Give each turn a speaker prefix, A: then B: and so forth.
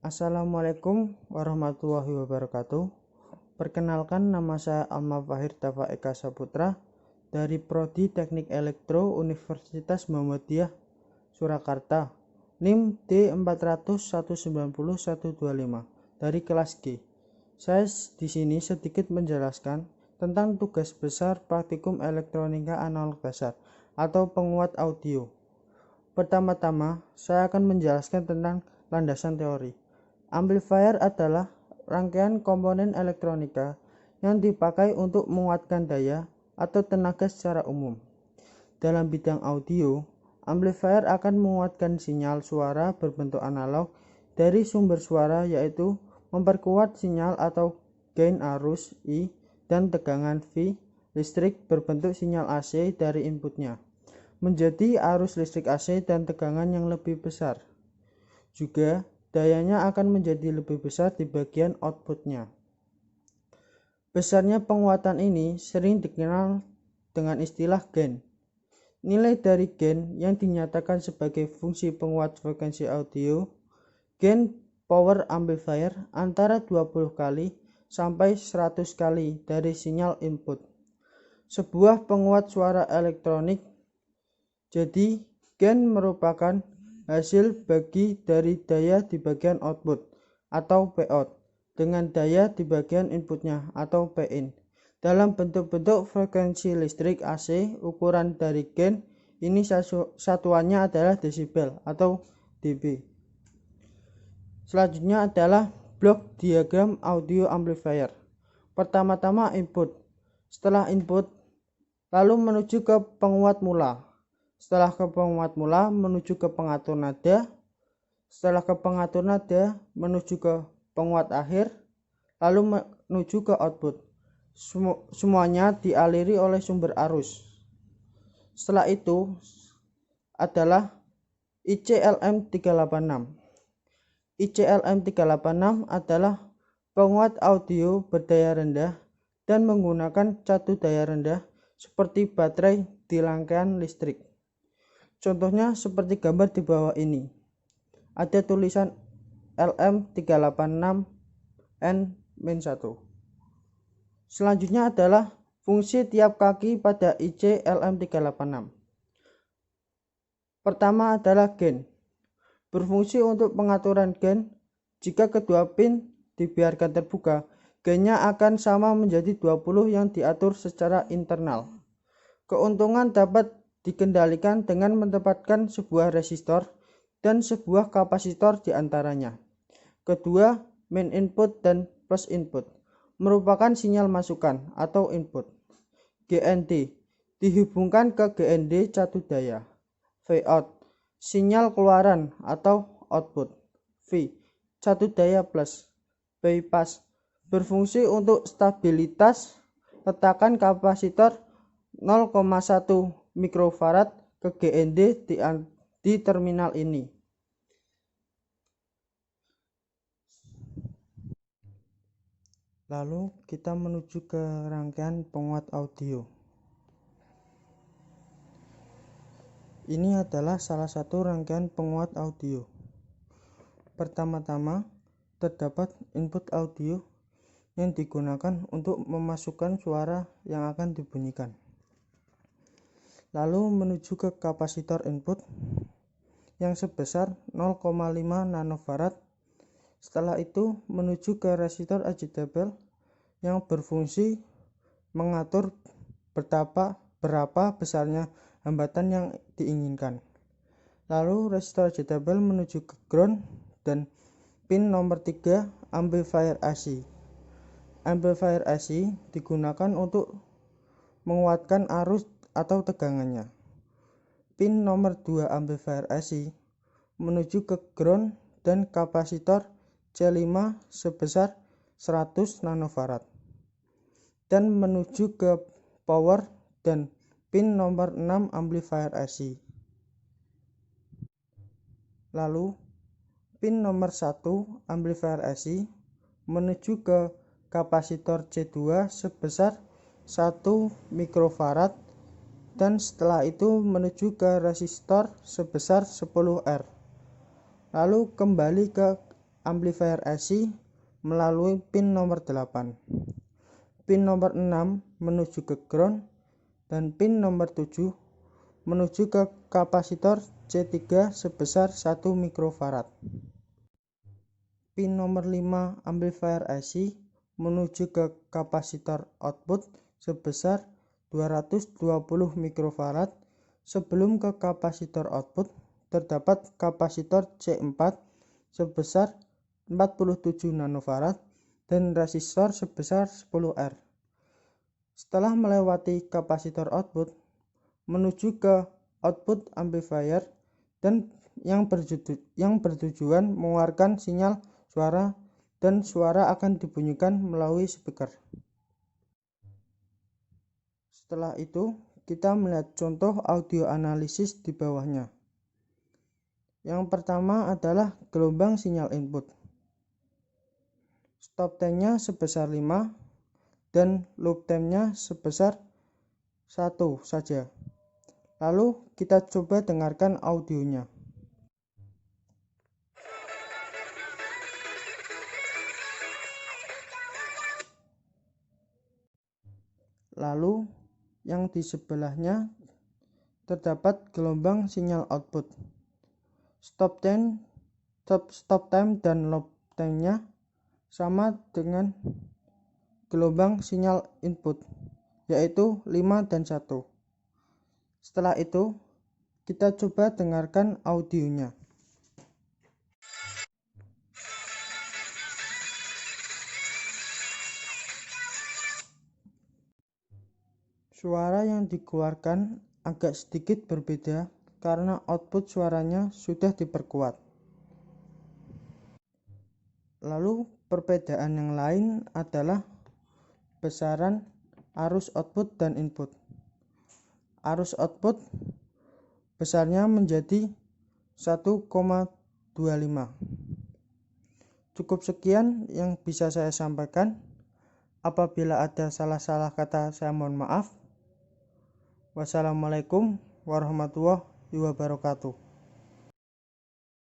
A: Assalamualaikum warahmatullahi wabarakatuh. Perkenalkan, nama saya Alma Fahir Dava Eka Saputra dari Prodi Teknik Elektro Universitas Muhammadiyah Surakarta, NIM D400190125 dari kelas G. Saya di sini sedikit menjelaskan tentang tugas besar praktikum elektronika analog dasar atau penguat audio. Pertama-tama, saya akan menjelaskan tentang landasan teori. Amplifier adalah rangkaian komponen elektronika yang dipakai untuk menguatkan daya atau tenaga secara umum. Dalam bidang audio, amplifier akan menguatkan sinyal suara berbentuk analog dari sumber suara, yaitu memperkuat sinyal atau gain arus I dan tegangan V listrik berbentuk sinyal AC dari inputnya menjadi arus listrik AC dan tegangan yang lebih besar. Juga dayanya akan menjadi lebih besar di bagian outputnya. Besarnya penguatan ini sering dikenal dengan istilah gain. Nilai dari gain yang dinyatakan sebagai fungsi penguat frekuensi audio, gain power amplifier antara 20 kali sampai 100 kali dari sinyal input. Sebuah penguat suara elektronik. Jadi, gain merupakan hasil bagi dari daya di bagian output atau Pout dengan daya di bagian inputnya atau Pin dalam bentuk-bentuk frekuensi listrik AC. Ukuran dari gain ini satuannya adalah desibel atau dB. Selanjutnya adalah blok diagram audio amplifier. Pertama-tama input, setelah input lalu menuju ke penguat mula. Setelah ke penguat mula menuju ke pengatur nada, setelah ke pengatur nada menuju ke penguat akhir, lalu menuju ke output. Semuanya dialiri oleh sumber arus. Setelah itu adalah ICLM 386. ICLM 386 adalah penguat audio berdaya rendah dan menggunakan catu daya rendah seperti baterai di rangkaian listrik. Contohnya seperti gambar di bawah ini. Ada tulisan LM386N-1. Selanjutnya adalah fungsi tiap kaki pada IC LM386. Pertama adalah gain. Berfungsi untuk pengaturan gain. Jika kedua pin dibiarkan terbuka, gainnya akan sama menjadi 20 yang diatur secara internal. Keuntungan dapat dikendalikan dengan menempatkan sebuah resistor dan sebuah kapasitor di antaranya. Kedua, main input dan plus input merupakan sinyal masukan atau input. GND dihubungkan ke GND catu daya. Vout sinyal keluaran atau output. V catu daya plus. Bypass berfungsi untuk stabilitas. Letakkan kapasitor 0,1 mikrofarad ke GND di terminal ini. Lalu kita menuju ke rangkaian penguat audio. Ini adalah salah satu rangkaian penguat audio. Pertama-tama terdapat input audio yang digunakan untuk memasukkan suara yang akan dibunyikan. Lalu menuju ke kapasitor input yang sebesar 0,5 nanofarad. Setelah itu menuju ke resistor adjustable yang berfungsi mengatur berapa besarnya hambatan yang diinginkan. Lalu resistor adjustable menuju ke ground dan pin nomor 3 amplifier AC. Amplifier AC digunakan untuk menguatkan arus atau tegangannya. Pin nomor 2 amplifier AC menuju ke ground dan kapasitor C5 sebesar 100 nanofarad dan menuju ke power dan pin nomor 6 amplifier AC. Lalu pin nomor 1 amplifier AC menuju ke kapasitor C2 sebesar 1 mikrofarad dan setelah itu menuju ke resistor sebesar 10R. Lalu kembali ke amplifier AC melalui pin nomor 8, pin nomor 6 menuju ke ground, dan pin nomor 7 menuju ke kapasitor C3 sebesar 1 mikrofarad. Pin nomor 5 amplifier AC menuju ke kapasitor output sebesar 220 mikrofarad. Sebelum ke kapasitor output terdapat kapasitor C4 sebesar 47 nanofarad dan resistor sebesar 10R. Setelah melewati kapasitor output menuju ke output amplifier dan yang bertujuan mengeluarkan sinyal suara, dan suara akan dibunyikan melalui speaker. Setelah itu kita melihat contoh audio analisis di bawahnya. Yang pertama adalah gelombang sinyal input. Stop time-nya sebesar 5 dan loop time-nya sebesar 1 saja. Lalu kita coba dengarkan audionya. Lalu yang di sebelahnya terdapat gelombang sinyal output. Stop time dan loop time-nya sama dengan gelombang sinyal input, yaitu 5 dan 1. Setelah itu kita coba dengarkan audionya. Suara yang dikeluarkan agak sedikit berbeda karena output suaranya sudah diperkuat. Lalu perbedaan yang lain adalah besaran arus output dan input. Arus output besarnya menjadi 1,25. Cukup sekian yang bisa saya sampaikan. Apabila ada salah-salah kata, saya mohon maaf. Wassalamualaikum warahmatullahi wabarakatuh.